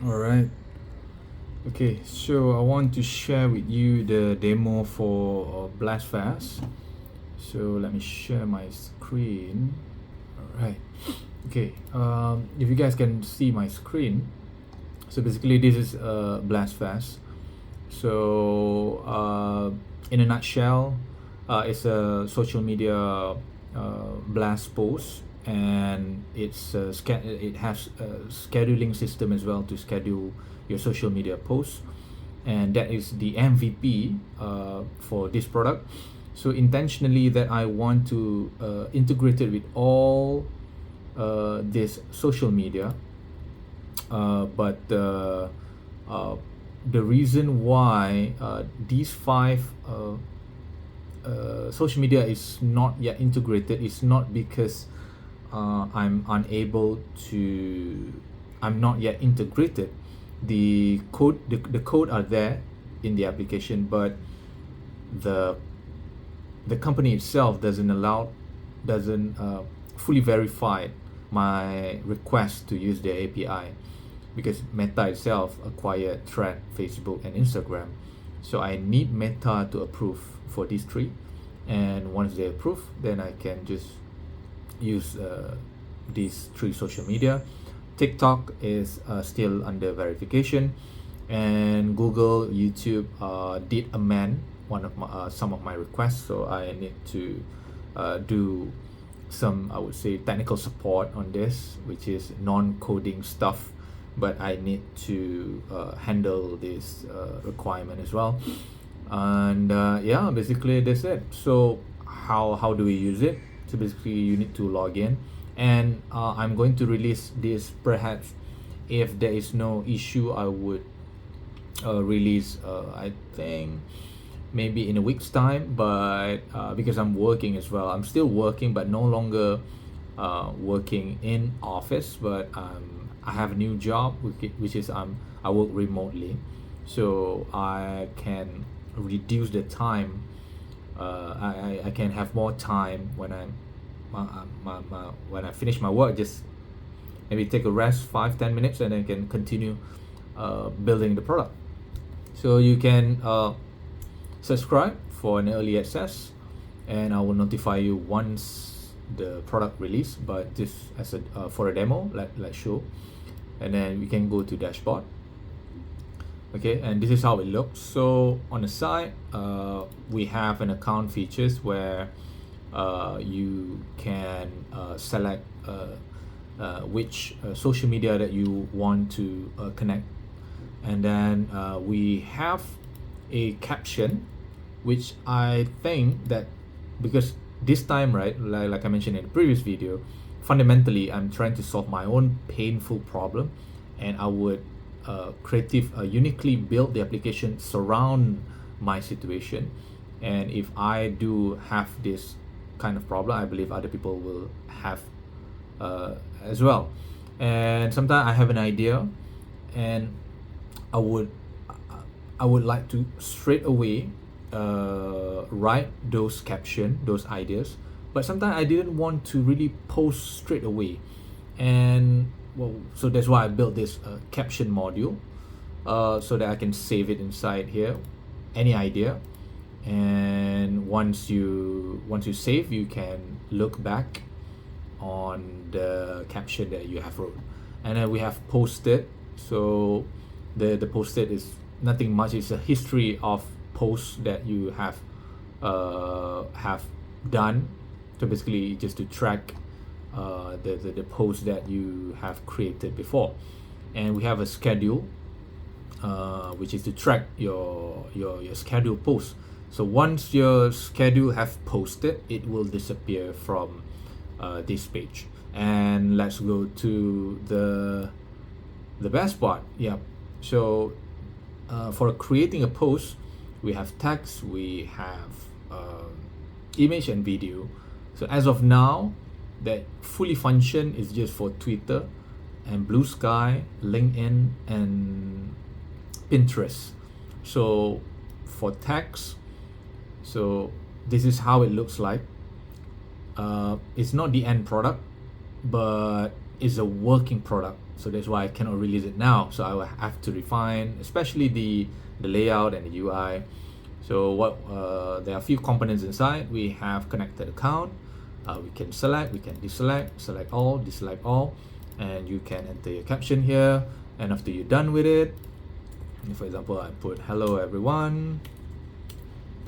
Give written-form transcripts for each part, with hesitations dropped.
All right. Okay, so I want to share with you the demo for BlastFast. So let me share my screen. All right. Okay. If you guys can see my screen, so basically this is BlastFast. So in a nutshell, it's a social media blast post, and it has a scheduling system as well to schedule your social media posts, and that is the MVP for this product. So intentionally that I want to integrate it with all this social media, but the reason why these five social media is not yet integrated is not because I'm unable to, I'm not yet integrated. The code are there in the application, but the the company itself doesn't fully verify my request to use their API, because Meta itself acquired Thread, Facebook, and Instagram. So I need Meta to approve for these three, and once they approve, then I can just use these three social media. TikTok is still under verification, and Google, YouTube did amend some of my requests, so I need to do some, I would say, technical support on this, which is non-coding stuff, but I need to handle this requirement as well. And yeah, basically that's it. So how do we use it? So basically you need to log in, and I'm going to release this, perhaps if there is no issue I would release I think maybe in a week's time, but because I'm working as well, I'm still working, but no longer working in office, but I have a new job, which is I work remotely, so I can reduce the time. I can have more time when when I finish my work, just maybe take a rest 5-10 minutes, and then can continue building the product. So you can subscribe for an early access, and I will notify you once the product release, but just as a for a demo, let's show, and then we can go to dashboard. Okay, and this is how it looks. So on the side, we have an account features where you can select which social media that you want to connect, and then we have a caption, which I think that, because this time, right, like I mentioned in the previous video, fundamentally I'm trying to solve my own painful problem, and I would uniquely build the application surround my situation. And if I do have this kind of problem, I believe other people will have as well. And sometimes I have an idea, and I would I would like to straight away write those caption, those ideas, but sometimes I didn't want to really post straight away, and well, so that's why I built this caption module, so that I can save it inside here, any idea, and once you save, you can look back on the caption that you have wrote. And then we have posted. So the posted is nothing much, it's a history of posts that you have done. So basically just to track the posts that you have created before. And we have a schedule, which is to track your scheduled posts. So once your schedule have posted, it will disappear from this page. And let's go to the best part. Yeah, so for creating a post, we have text, we have image and video. So as of now, that fully function is just for Twitter and Blue Sky, LinkedIn, and Pinterest. So for text, so this is how it looks like. It's not the end product, but is a working product, so that's why I cannot release it now. So I will have to refine, especially the layout and the UI. So what there are a few components inside. We have connected account. We can select, we can deselect, select all, deselect all, and you can enter your caption here. And after you're done with it, for example, I put hello everyone,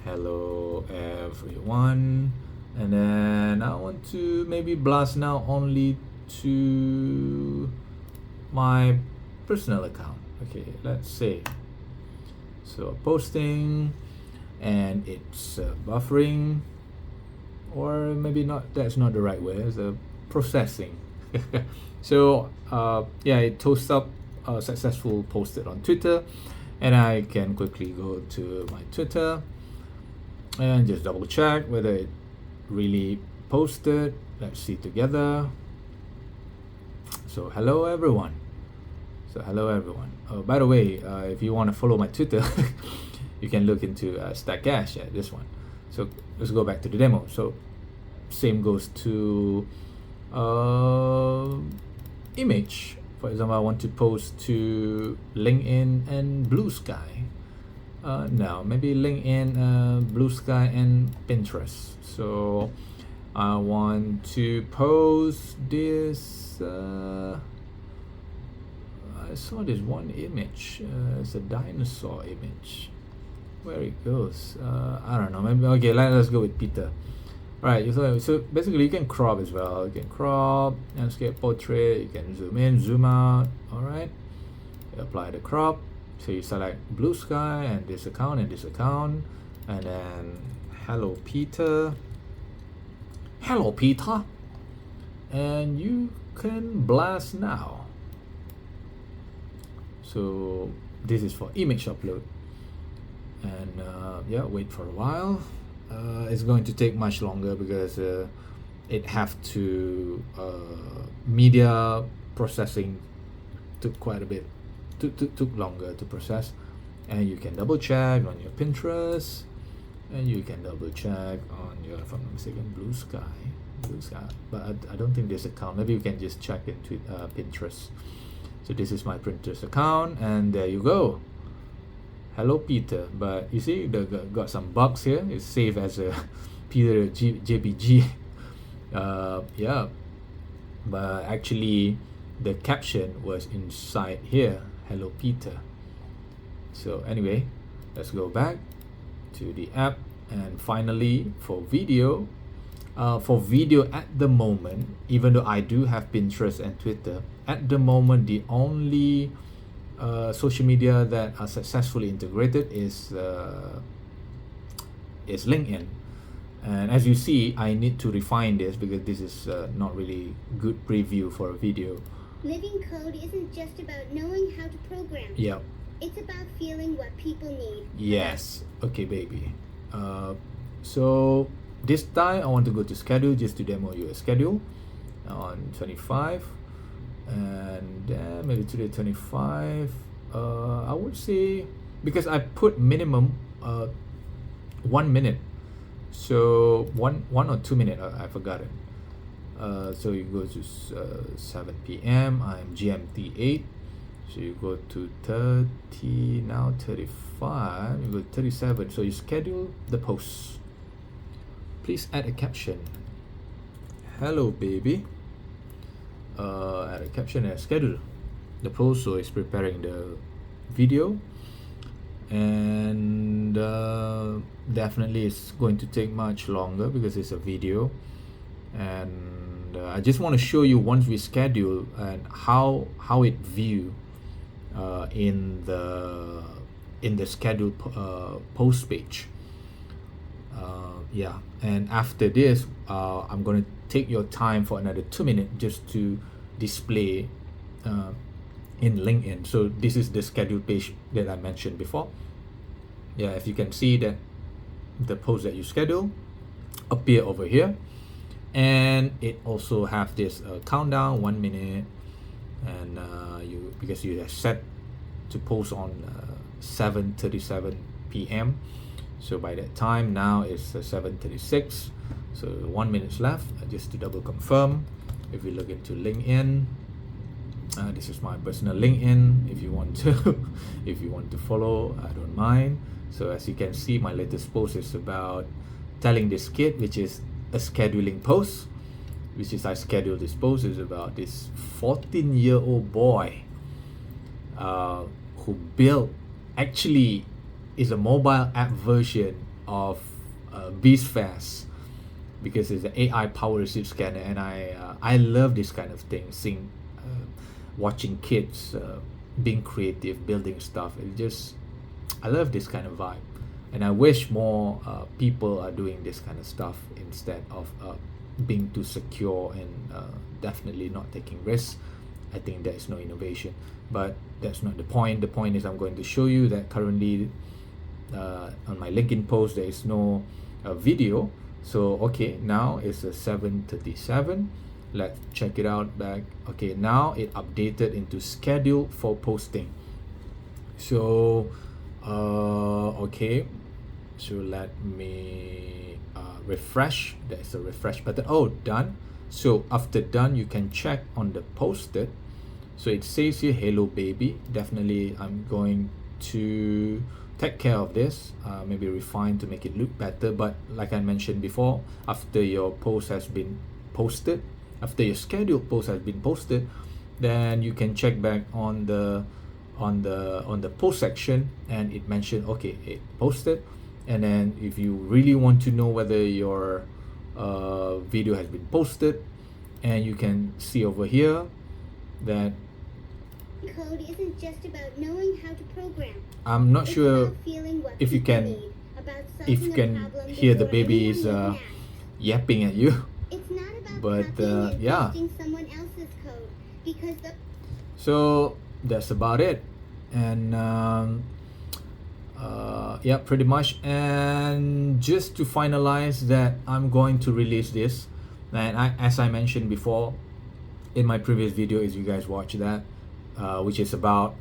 hello everyone, and then I want to maybe blast now only to my personal account. Okay, let's say, so posting, and it's buffering, or maybe not, that's not the right way, it's processing. So yeah, it toasts up successful posted on Twitter, and I can quickly go to my Twitter and just double check whether it really posted. Let's see together. So hello everyone. So hello everyone. By the way, if you want to follow my Twitter, you can look into Stackcash, this one. So let's go back to the demo. So same goes to image. For example, I want to post to LinkedIn and Blue Sky. No, maybe LinkedIn, Blue Sky, and Pinterest. So I want to post this. I saw this one image. It's a dinosaur image. Where it goes, I don't know. Maybe okay. Let's go with Peter. Right. So basically, you can crop as well. You can crop, landscape, portrait. You can zoom in, zoom out. All right. You apply the crop. So you select Blue Sky and this account, and then hello Peter. Hello Peter. And you can blast now. So this is for image upload. And yeah, wait for a while. It's going to take much longer because it have to media processing took quite a bit, took longer to process. And you can double check on your Pinterest, and you can double check on your, if I'm not mistaken, Blue Sky. But I don't think this account. Maybe you can just check it with Pinterest. So this is my Pinterest account, and there you go. Hello Peter. But you see, they got some bugs here. It's saved as a Peter JPG. Yeah, but actually the caption was inside here. Hello Peter. So anyway, let's go back to the app, and finally for video. For video at the moment, even though I do have Pinterest and Twitter, at the moment the only social media that are successfully integrated is LinkedIn. And as you see, I need to refine this because this is not really good preview for a video. Living code isn't just about knowing how to program. Yeah. It's about feeling what people need. Yes. Okay, baby. So this time I want to go to schedule just to demo you a schedule on 25, and then maybe today 25. I would say, because I put minimum 1 minute, so one or 2 minute, I forgot it. So you go to 7 p.m. I'm GMT 8. So you go to 30, now 35, you go to 37. So you schedule the post. Please add a caption. Hello baby. Add a caption and schedule the post. So it's preparing the video, and definitely it's going to take much longer because it's a video. And I just want to show you once we schedule and how it view in the schedule post page. Yeah, and after this I'm going to take your time for another 2 minutes just to display in LinkedIn. So this is the schedule page that I mentioned before. Yeah, if you can see that the post that you schedule appear over here, and it also have this countdown 1 minute, and you, because you have set to post on 7:37 p.m. So by that time now it's 7:36, so 1 minute left. Just to double confirm, if we look into LinkedIn, This is my personal LinkedIn. If you want to, if you want to follow, I don't mind. So as you can see, my latest post is about telling this kid, which is a scheduling post, which is I scheduled this post is about this 14-year-old boy who built, actually is a mobile app version of BeastFast, because it's an AI power receipt scanner, and I love this kind of thing, seeing watching kids being creative, building stuff. I love this kind of vibe, and I wish more people are doing this kind of stuff instead of being too secure and definitely not taking risks. I think there is no innovation, but that's not the point. The point is I'm going to show you that currently on my LinkedIn post there is no video. So okay, now it's a 7:37. Let's check it out back. Okay, now it updated into schedule for posting. So okay, so let me refresh. There's a refresh button. Oh, done. So after done, you can check on the posted. So it says here, hello baby. Definitely I'm going to take care of this, maybe refine to make it look better. But like I mentioned before, after your post has been posted, after your scheduled post has been posted, then you can check back on the post section, and it mentioned, okay, it posted. And then if you really want to know whether your video has been posted, and you can see over here that Code isn't just about knowing how to program. I'm not It's sure about feeling what if you people can need, about if solving you a can problem hear the before baby anyone is even asks. yapping at you. It's not about but, copying and yeah. pasting someone else's code, because the So that's about it. And yeah, pretty much. And just to finalize that, I'm going to release this, and as I mentioned before in my previous video, if you guys watch that, which is about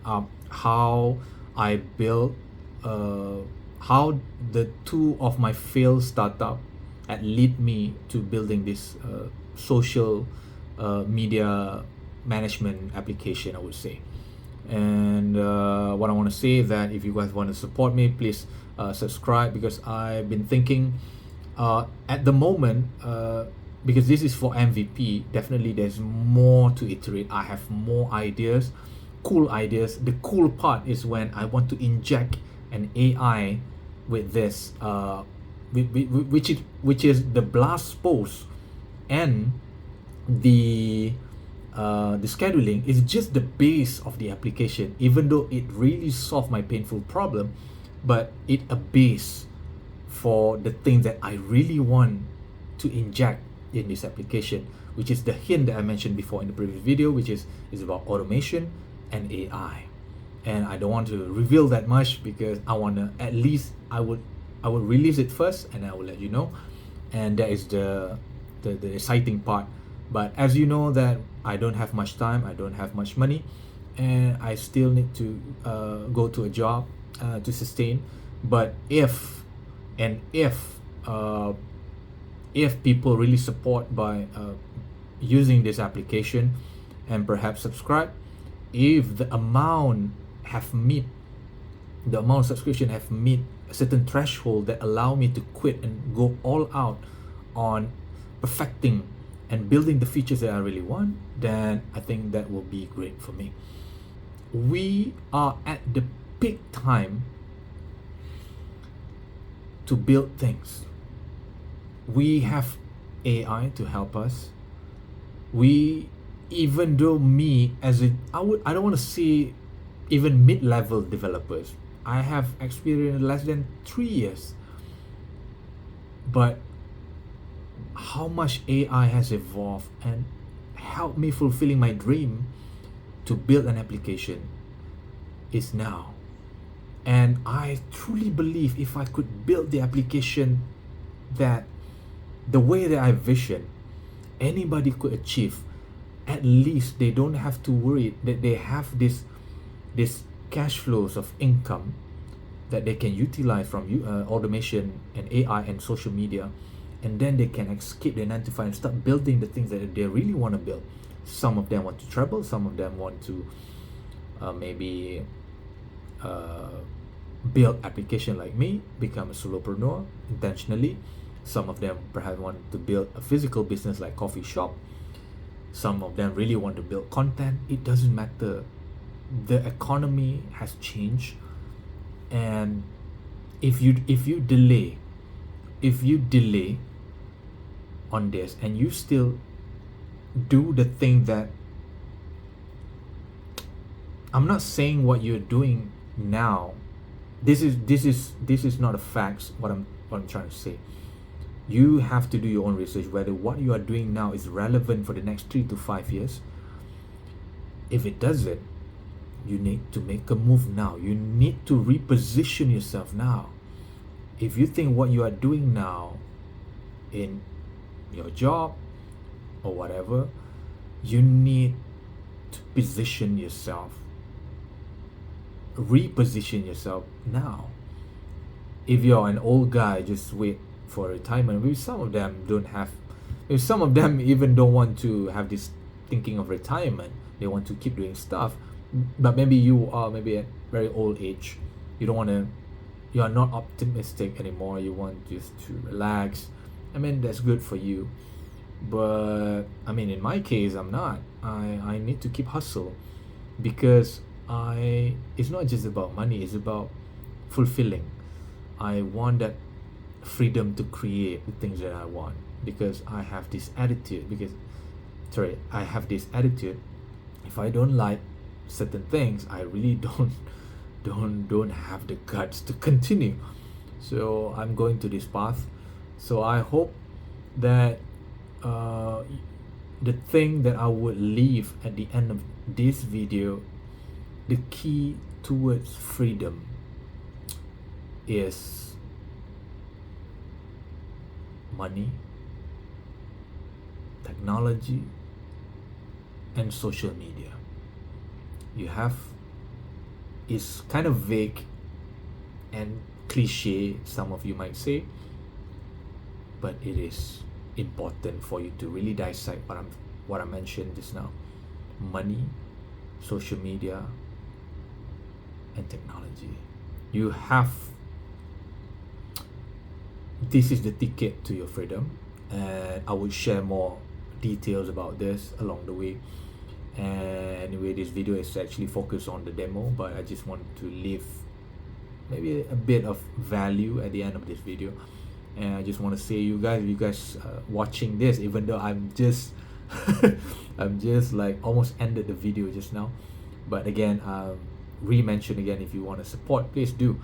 how I built how the two of my failed startup had lead me to building this social media management application, I would say. And what I want to say is that if you guys want to support me, please subscribe, because I've been thinking at the moment, because this is for MVP, definitely there's more to iterate. I have more ideas, cool ideas. The cool part is when I want to inject an AI with this, which is the blast post and the scheduling is just the base of the application, even though it really solved my painful problem, but it a base for the thing that I really want to inject in this application, which is the hint that I mentioned before in the previous video, which is about automation and AI. And I don't want to reveal that much, because I want to, at least I would release it first, and I will let you know. And that is the exciting part. But as you know that I don't have much time, I don't have much money, and I still need to go to a job to sustain. But if people really support by using this application and perhaps subscribe, if the amount of subscription have meet a certain threshold that allow me to quit and go all out on perfecting and building the features that I really want, then I think that will be great for me. We are at the peak time to build things. We have AI to help us. Even though me as I don't want to say even mid-level developers, I have experience less than 3 years, but how much AI has evolved and helped me fulfilling my dream to build an application is now. And I truly believe if I could build the application that the way that I vision, anybody could achieve. At least they don't have to worry that they have this cash flows of income that they can utilize from automation and AI and social media, and then they can escape their 9 to 5 and start building the things that they really want to build. Some of them want to travel, some of them want to maybe build application like me, become a solopreneur intentionally. Some of them perhaps want to build a physical business like coffee shop. Some of them really want to build content. It doesn't matter. The economy has changed, and if you delay on this and you still do the thing that, I'm not saying what you're doing now, this is not a fact. What I'm trying to say, you have to do your own research whether what you are doing now is relevant for the next 3 to 5 years. If it doesn't, you need to make a move now. You need to reposition yourself now. If you think what you are doing now in your job or whatever, you need to position yourself, reposition yourself now. If you're an old guy, just wait for retirement. Maybe some of them don't have, if some of them even don't want to have this thinking of retirement, they want to keep doing stuff. But maybe you are maybe at very old age, you don't want to, you are not optimistic anymore, you want just to relax. I mean, that's good for you, but I mean, in my case, I'm not. I need to keep hustle, because it's not just about money, it's about fulfilling. I want that freedom to create the things that I want, because I have this attitude, if I don't like certain things, I really don't have the guts to continue. So I'm going to this path. So I hope that the thing that I would leave at the end of this video, the key towards freedom, is money, technology, and social media. You have, it's kind of vague and cliche, some of you might say, but it is important for you to really dissect what I mentioned just now. Money, social media, and technology. You have, this is the ticket to your freedom, and I will share more details about this along the way. And anyway, this video is actually focused on the demo, but I just want to leave maybe a bit of value at the end of this video. And I just want to say, you guys watching this, even though I'm just I'm just like almost ended the video just now, but again, re-mention again, if you want to support, please do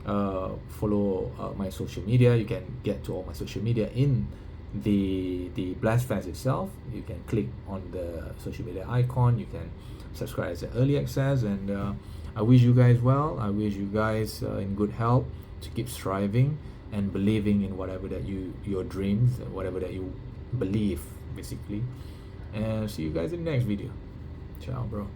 follow my social media. You can get to all my social media in the Blastfans itself. You can click on the social media icon, you can subscribe as an early access, and I wish you guys well. I wish you guys in good health, to keep striving and believing in whatever that your dreams and whatever that you believe, basically. And see you guys in the next video. Ciao, bro.